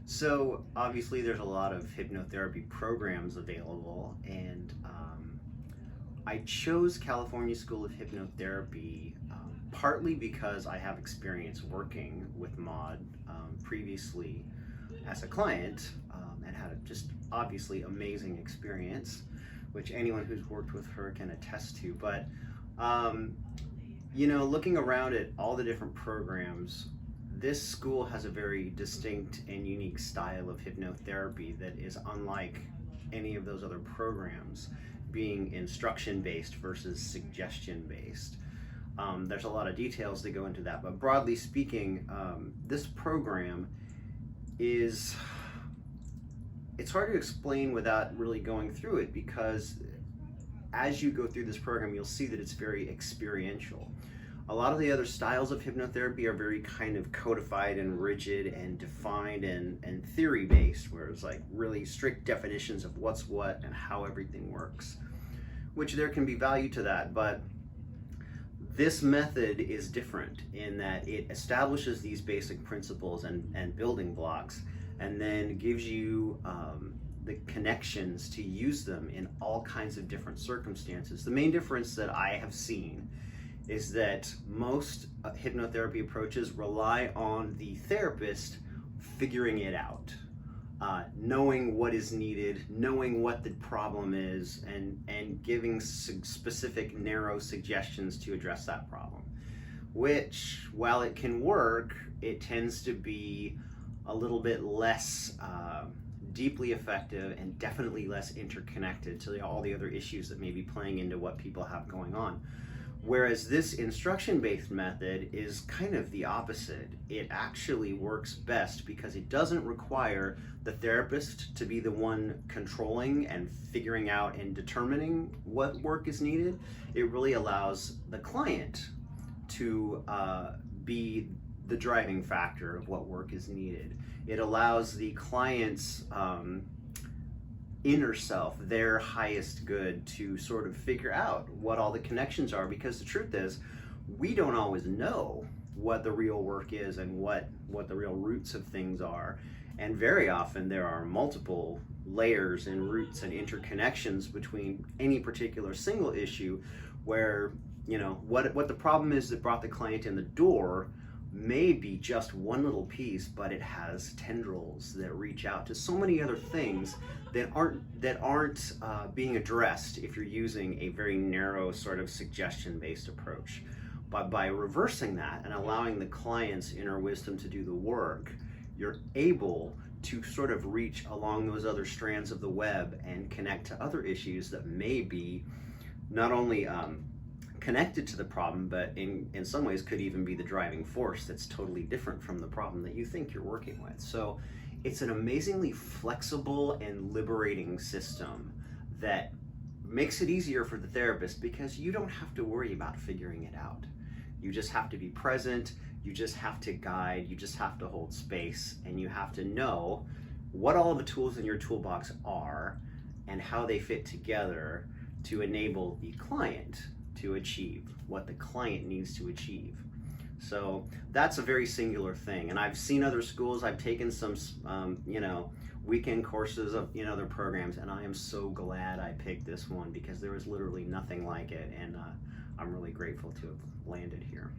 So obviously there's a lot of hypnotherapy programs available, and I chose California School of Hypnotherapy partly because I have experience working with Maud previously as a client, and had a just obviously amazing experience, which anyone who's worked with her can attest to. But um, looking around at all the different programs, this school has a very distinct and unique style of hypnotherapy that is unlike any of those other programs, being instruction based versus suggestion based. There's a lot of details that go into that, but broadly speaking, this program is, it's hard to explain without really going through it, because as you go through this program, you'll see that it's very experiential. A lot of the other styles of hypnotherapy are very kind of codified and rigid and defined and theory based, where it's like really strict definitions of what's what and how everything works, which there can be value to that. But this method is different in that it establishes these basic principles and building blocks, and then gives you the connections to use them in all kinds of different circumstances. The main difference that I have seen is that most hypnotherapy approaches rely on the therapist figuring it out, knowing what is needed, knowing what the problem is, and giving specific narrow suggestions to address that problem, which, while it can work, it tends to be a little bit less deeply effective and definitely less interconnected to all the other issues that may be playing into what people have going on. Whereas this instruction-based method is kind of the opposite. It actually works best because it doesn't require the therapist to be the one controlling and figuring out and determining what work is needed. It really allows the client to be the driving factor of what work is needed. It allows the client's inner self, their highest good, to sort of figure out what all the connections are, because the truth is, we don't always know what the real work is and what the real roots of things are. And very often there are multiple layers and roots and interconnections between any particular single issue, where, what the problem is that brought the client in the door may be just one little piece, but it has tendrils that reach out to so many other things that aren't being addressed if you're using a very narrow sort of suggestion-based approach. But by reversing that and allowing the client's inner wisdom to do the work, you're able to sort of reach along those other strands of the web and connect to other issues that may be not only connected to the problem, but in some ways could even be the driving force that's totally different from the problem that you think you're working with. So it's an amazingly flexible and liberating system that makes it easier for the therapist, because you don't have to worry about figuring it out. You just have to be present, you just have to guide, you just have to hold space, and you have to know what all of the tools in your toolbox are and how they fit together to enable the client to achieve what the client needs to achieve. So that's a very singular thing. And I've seen other schools, I've taken some, weekend courses of, other programs, and I am so glad I picked this one, because there was literally nothing like it. And I'm really grateful to have landed here.